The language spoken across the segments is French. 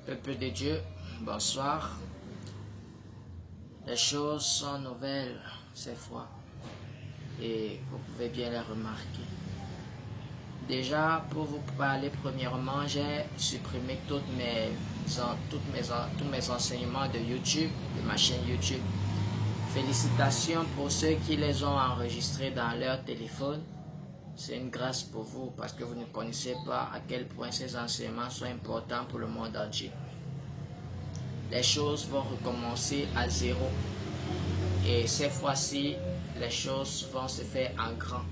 Peuple de Dieu, bonsoir. Les choses sont nouvelles cette fois et vous pouvez bien les remarquer. Déjà, pour vous parler premièrement, j'ai supprimé tous mes enseignements de YouTube, de ma chaîne YouTube. Félicitations pour ceux qui les ont enregistrés dans leur téléphone. C'est une grâce pour vous parce que vous ne connaissez pas à quel point ces enseignements sont importants pour le monde entier. Les choses vont recommencer à zéro. Et cette fois-ci, les choses vont se faire en grand.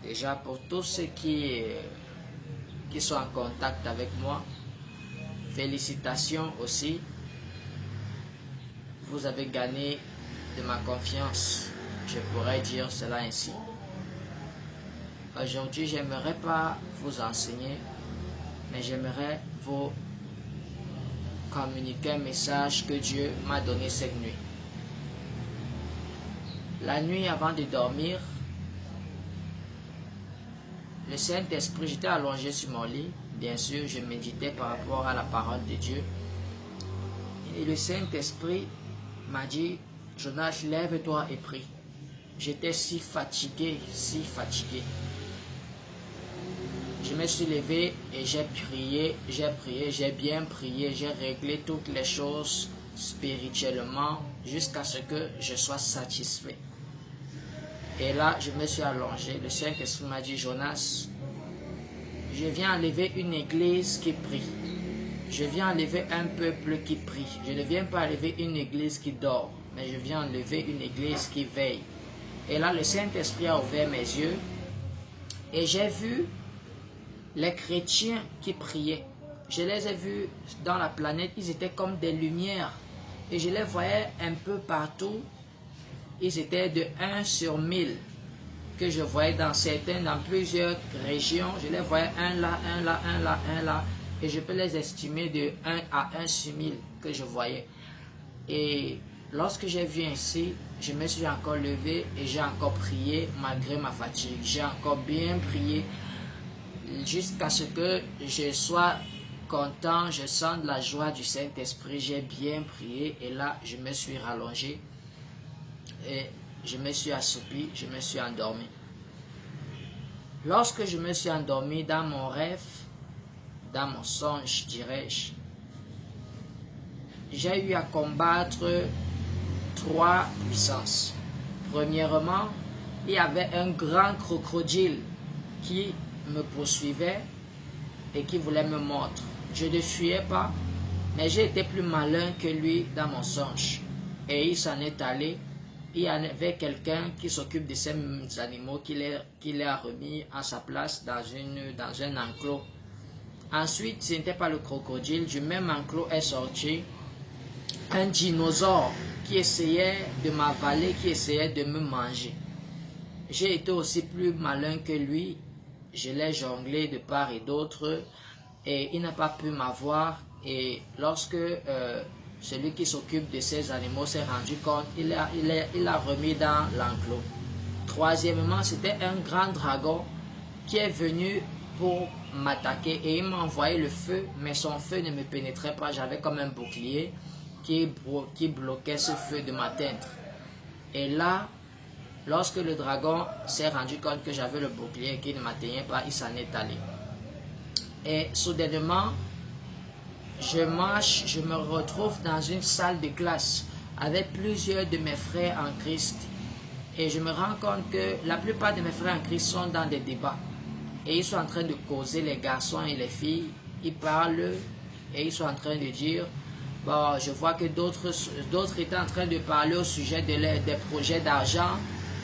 Déjà, pour tous ceux qui sont en contact avec moi, félicitations aussi. Vous avez gagné de ma confiance. Je pourrais dire cela ainsi. Aujourd'hui, j'aimerais pas vous enseigner, mais j'aimerais vous communiquer un message que Dieu m'a donné cette nuit. La nuit avant de dormir, le Saint-Esprit, j'étais allongé sur mon lit, bien sûr, je méditais par rapport à la parole de Dieu. Et le Saint-Esprit m'a dit, Jonas, lève-toi et prie. J'étais si fatigué, si fatigué. Je me suis levé et j'ai prié, j'ai bien prié, j'ai réglé toutes les choses spirituellement jusqu'à ce que je sois satisfait. Et là, je me suis allongé. Le Saint-Esprit m'a dit, Jonas, je viens enlever une église qui prie. Je viens enlever un peuple qui prie. Je ne viens pas enlever une église qui dort, mais je viens enlever une église qui veille. Et là, le Saint-Esprit a ouvert mes yeux et j'ai vu les chrétiens qui priaient. Je les ai vus dans la planète, ils étaient comme des lumières. Et je les voyais un peu partout. Ils étaient de 1 sur 1000 que je voyais dans plusieurs régions. Je les voyais un là, un là, un là, un là. Et je peux les estimer de 1 à 1 sur 1000 que je voyais. Et lorsque j'ai vu ainsi, je me suis encore levé et j'ai encore prié malgré ma fatigue. J'ai encore bien prié jusqu'à ce que je sois content, je sens la joie du Saint-Esprit. J'ai bien prié et là, je me suis rallongé. Et je me suis assoupi, je me suis endormi. Lorsque je me suis endormi dans mon rêve, dans mon songe, dirais-je, j'ai eu à combattre 3 puissances. Premièrement, il y avait un grand crocodile qui me poursuivait et qui voulait me mordre. Je ne fuyais pas, mais j'ai été plus malin que lui dans mon songe. Et il s'en est allé. Il y avait quelqu'un qui s'occupe de ces animaux qui les a remis à sa place dans un enclos. Ensuite, ce n'était pas le crocodile, du même enclos est sorti un dinosaure qui essayait de m'avaler, qui essayait de me manger. J'ai été aussi plus malin que lui, je l'ai jonglé de part et d'autre et il n'a pas pu m'avoir. Et lorsque celui qui s'occupe de ces animaux s'est rendu compte, il l'a remis dans l'enclos. Troisièmement, c'était un grand dragon qui est venu pour m'attaquer et il m'a envoyé le feu, mais son feu ne me pénétrait pas. J'avais comme un bouclier qui bloquait ce feu de m'atteindre. Et là, lorsque le dragon s'est rendu compte que j'avais le bouclier et qu'il ne m'atteignait pas, il s'en est allé. Et soudainement, je marche, je me retrouve dans une salle de classe avec plusieurs de mes frères en Christ. Et je me rends compte que la plupart de mes frères en Christ sont dans des débats. Et ils sont en train de causer, les garçons et les filles. Ils parlent et ils sont en train de dire, bon, je vois que d'autres étaient en train de parler au sujet des projets d'argent.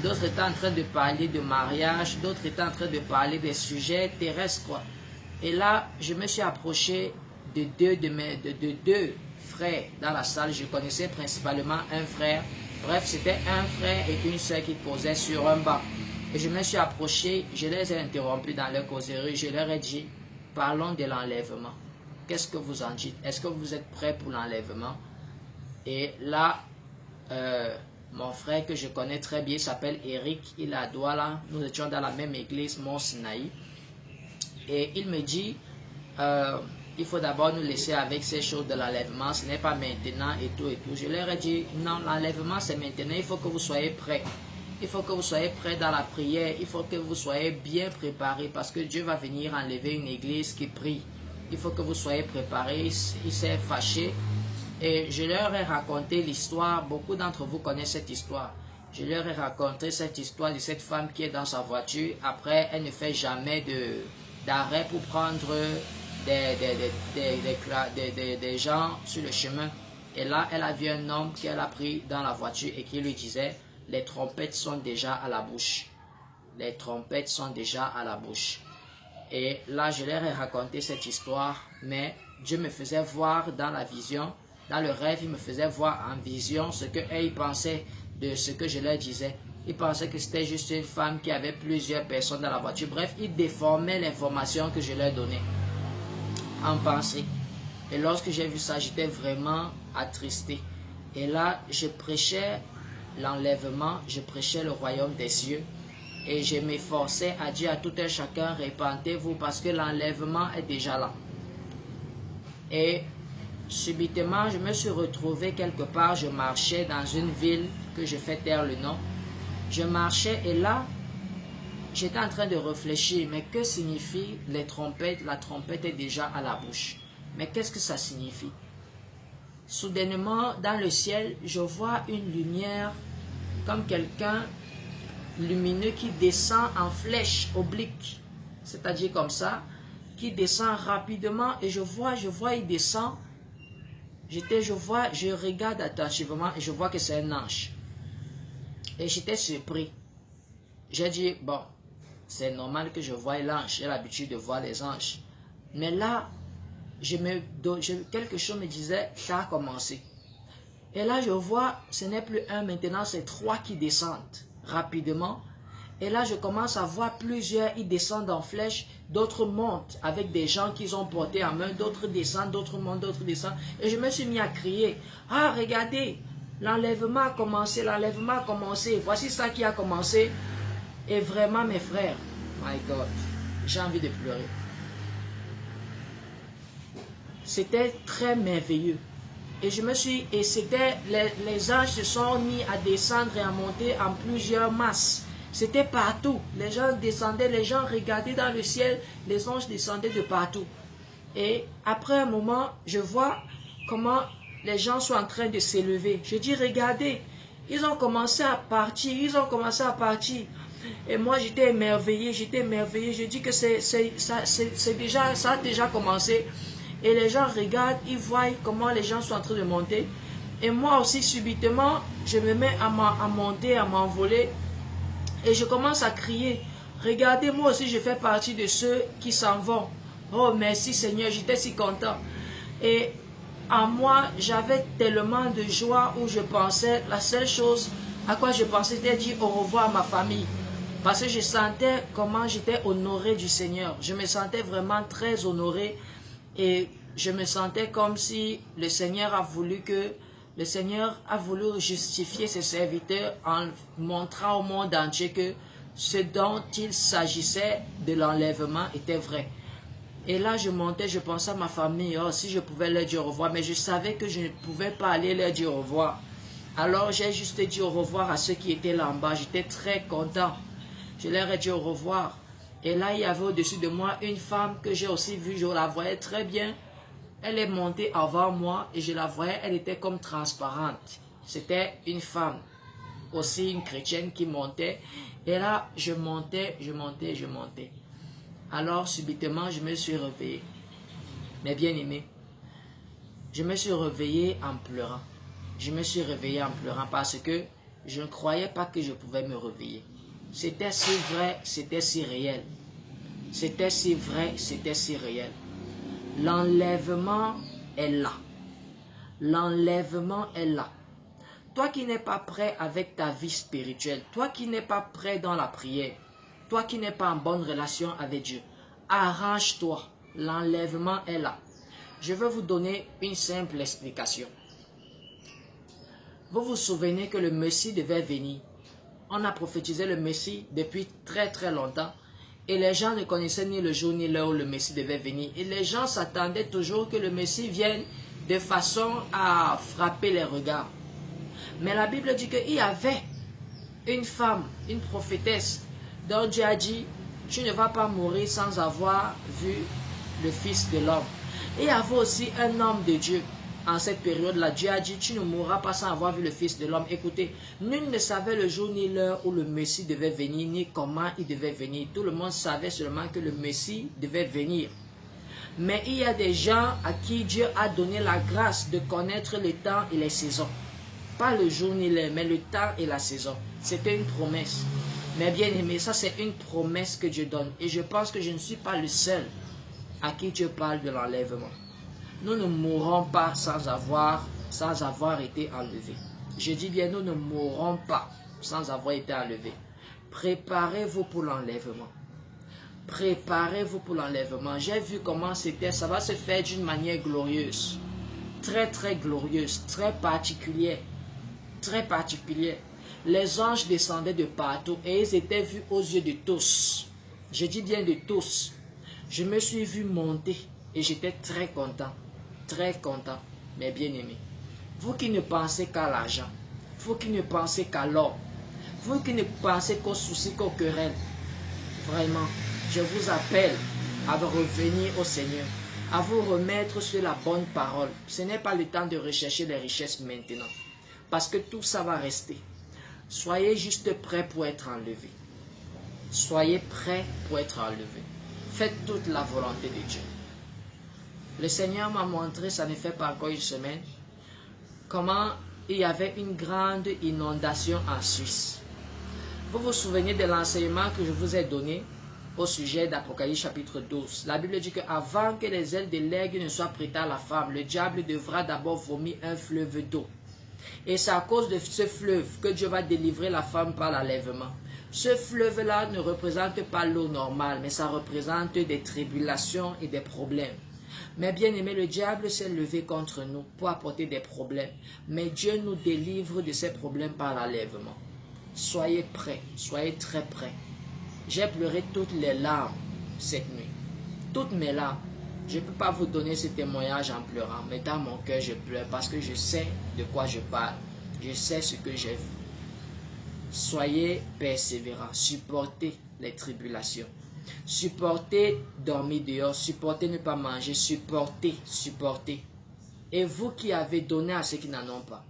D'autres étaient en train de parler de mariage. D'autres étaient en train de parler des sujets terrestres, quoi. Et là, je me suis approché de deux frères dans la salle. Je connaissais principalement un frère. Bref, c'était un frère et une soeur qui posaient sur un banc. Et je me suis approché, je les ai interrompus dans leur causerie. Je leur ai dit, parlons de l'enlèvement. Qu'est-ce que vous en dites? Est-ce que vous êtes prêts pour l'enlèvement? Et là, mon frère que je connais très bien s'appelle Eric. Il est à Douala. Nous étions dans la même église, Mont Sinaï. Et il me dit, il faut d'abord nous laisser avec ces choses de l'enlèvement, ce n'est pas maintenant et tout et tout. Je leur ai dit, non, l'enlèvement c'est maintenant, il faut que vous soyez prêts. Il faut que vous soyez prêts dans la prière, il faut que vous soyez bien préparés parce que Dieu va venir enlever une église qui prie. Il faut que vous soyez préparés, il s'est fâché. Et je leur ai raconté l'histoire, beaucoup d'entre vous connaissent cette histoire. Je leur ai raconté cette histoire de cette femme qui est dans sa voiture. Après, elle ne fait jamais d'arrêt pour prendre des gens sur le chemin. Et là, elle a vu un homme qu'elle a pris dans la voiture et qui lui disait, les trompettes sont déjà à la bouche. Les trompettes sont déjà à la bouche. Et là, je leur ai raconté cette histoire, mais Dieu me faisait voir dans la vision, dans le rêve, il me faisait voir en vision ce qu'ils pensaient de ce que je leur disais. Ils pensaient que c'était juste une femme qui avait plusieurs personnes dans la voiture. Bref, ils déformaient l'information que je leur donnais en pensée. Et lorsque j'ai vu ça, j'étais vraiment attristé. Et là, je prêchais l'enlèvement, je prêchais le royaume des cieux. Et je m'efforçais à dire à tout un chacun, répentez-vous parce que l'enlèvement est déjà là. Et subitement, je me suis retrouvé quelque part, je marchais dans une ville que je fais taire le nom. Je marchais et là, j'étais en train de réfléchir, mais que signifie les trompettes? La trompette est déjà à la bouche. Mais qu'est-ce que ça signifie? Soudainement, dans le ciel, je vois une lumière comme quelqu'un lumineux qui descend en flèche oblique, c'est-à-dire comme ça, qui descend rapidement et je vois, il descend. Je regarde attentivement et je vois que c'est un ange. Et j'étais surpris. J'ai dit, bon, c'est normal que je voie l'ange, j'ai l'habitude de voir les anges. Mais là, quelque chose me disait, ça a commencé. Et là, je vois, ce n'est plus un maintenant, c'est 3 qui descendent rapidement. Et là, je commence à voir plusieurs, ils descendent en flèche, d'autres montent avec des gens qu'ils ont portés en main, d'autres descendent, d'autres montent, d'autres descendent. Et je me suis mis à crier, ah, regardez, l'enlèvement a commencé, voici ça qui a commencé. Et vraiment, mes frères, my God, j'ai envie de pleurer. C'était très merveilleux. Et c'était, les anges se sont mis à descendre et à monter en plusieurs masses. C'était partout. Les gens descendaient, les gens regardaient dans le ciel, les anges descendaient de partout. Et après un moment, je vois comment les gens sont en train de s'élever. Je dis, regardez, ils ont commencé à partir, Et moi, j'étais émerveillé. Je dis que ça a déjà commencé. Et les gens regardent, ils voient comment les gens sont en train de monter. Et moi aussi, subitement, je me mets à monter, à m'envoler. Et je commence à crier, regardez, moi aussi, je fais partie de ceux qui s'en vont. Oh, merci Seigneur, j'étais si content. Et en moi, j'avais tellement de joie où je pensais, la seule chose à quoi je pensais, c'était dire au revoir à ma famille. Parce que je sentais comment j'étais honoré du Seigneur. Je me sentais vraiment très honoré. Et je me sentais comme si le Seigneur a voulu justifier ses serviteurs en montrant au monde entier que ce dont il s'agissait de l'enlèvement était vrai. Et là, je montais, je pensais à ma famille, oh, si je pouvais leur dire au revoir, mais je savais que je ne pouvais pas aller leur dire au revoir. Alors, j'ai juste dit au revoir à ceux qui étaient là en bas. J'étais très content. Je leur ai dit au revoir. Et là, il y avait au-dessus de moi une femme que j'ai aussi vue, je la voyais très bien. Elle est montée avant moi et je la voyais, elle était comme transparente. C'était une femme, aussi une chrétienne qui montait. Et là, je montais. Alors, subitement, je me suis réveillé. Mes bien-aimés, je me suis réveillé en pleurant. Je me suis réveillé en pleurant parce que je ne croyais pas que je pouvais me réveiller. C'était si vrai, c'était si réel. C'était si vrai, c'était si réel. L'enlèvement est là. L'enlèvement est là. Toi qui n'es pas prêt avec ta vie spirituelle, toi qui n'es pas prêt dans la prière, toi qui n'es pas en bonne relation avec Dieu, arrange-toi. L'enlèvement est là. Je vais vous donner une simple explication. Vous vous souvenez que le Messie devait venir. On a prophétisé le Messie depuis très très longtemps. Et les gens ne connaissaient ni le jour ni l'heure où le Messie devait venir. Et les gens s'attendaient toujours que le Messie vienne de façon à frapper les regards. Mais la Bible dit qu'il y avait une femme, une prophétesse, dont Dieu a dit, tu ne vas pas mourir sans avoir vu le Fils de l'homme. Et il y avait aussi un homme de Dieu. En cette période-là, Dieu a dit, tu ne mourras pas sans avoir vu le Fils de l'homme. Écoutez, nul ne savait le jour ni l'heure où le Messie devait venir, ni comment il devait venir. Tout le monde savait seulement que le Messie devait venir. Mais il y a des gens à qui Dieu a donné la grâce de connaître le temps et les saisons. Pas le jour ni l'heure, mais le temps et la saison. C'était une promesse. Mais bien aimé, ça c'est une promesse que Dieu donne. Et je pense que je ne suis pas le seul à qui Dieu parle de l'enlèvement. Nous ne mourrons pas sans avoir été enlevés. Je dis bien, nous ne mourrons pas sans avoir été enlevés. Préparez-vous pour l'enlèvement. Préparez-vous pour l'enlèvement. J'ai vu comment c'était. Ça va se faire d'une manière glorieuse. Très, très glorieuse. Très particulière. Très particulière. Les anges descendaient de partout et ils étaient vus aux yeux de tous. Je dis bien de tous. Je me suis vu monter et j'étais très content. Très content, mes bien-aimés. Vous qui ne pensez qu'à l'argent, vous qui ne pensez qu'à l'or, vous qui ne pensez qu'aux soucis, qu'aux querelles, vraiment, je vous appelle à revenir au Seigneur, à vous remettre sur la bonne parole. Ce n'est pas le temps de rechercher les richesses maintenant, parce que tout ça va rester. Soyez juste prêts pour être enlevés. Soyez prêts pour être enlevés. Faites toute la volonté de Dieu. Le Seigneur m'a montré, ça ne fait pas encore une semaine, comment il y avait une grande inondation en Suisse. Vous vous souvenez de l'enseignement que je vous ai donné au sujet d'Apocalypse chapitre 12. La Bible dit qu'avant que les ailes de l'aigle ne soient prêtées à la femme, le diable devra d'abord vomir un fleuve d'eau. Et c'est à cause de ce fleuve que Dieu va délivrer la femme par l'enlèvement. Ce fleuve-là ne représente pas l'eau normale, mais ça représente des tribulations et des problèmes. Mais bien aimé, le diable s'est levé contre nous pour apporter des problèmes. Mais Dieu nous délivre de ces problèmes par l'enlèvement. Soyez prêts, soyez très prêts. J'ai pleuré toutes les larmes cette nuit. Toutes mes larmes. Je ne peux pas vous donner ce témoignage en pleurant, mais dans mon cœur je pleure parce que je sais de quoi je parle. Je sais ce que j'ai vu. Soyez persévérants, supportez les tribulations. Supportez dormir dehors, supportez ne pas manger, supportez. Et vous qui avez donné à ceux qui n'en ont pas,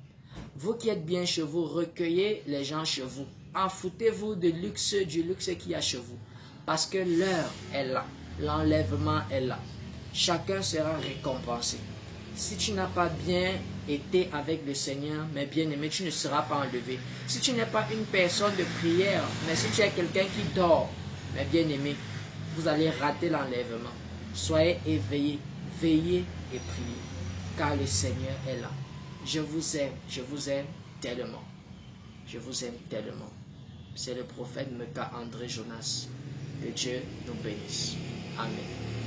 vous qui êtes bien chez vous, recueillez les gens chez vous. En foutez-vous du luxe qu'il y a chez vous. Parce que l'heure est là, l'enlèvement est là. Chacun sera récompensé. Si tu n'as pas bien été avec le Seigneur, mais bien aimé, tu ne seras pas enlevé. Si tu n'es pas une personne de prière, mais si tu es quelqu'un qui dort, mais bien aimé, vous allez rater l'enlèvement. Soyez éveillés, veillez et priez, car le Seigneur est là. Je vous aime tellement. Je vous aime tellement. C'est le prophète Meka André Jonas. Que Dieu nous bénisse. Amen.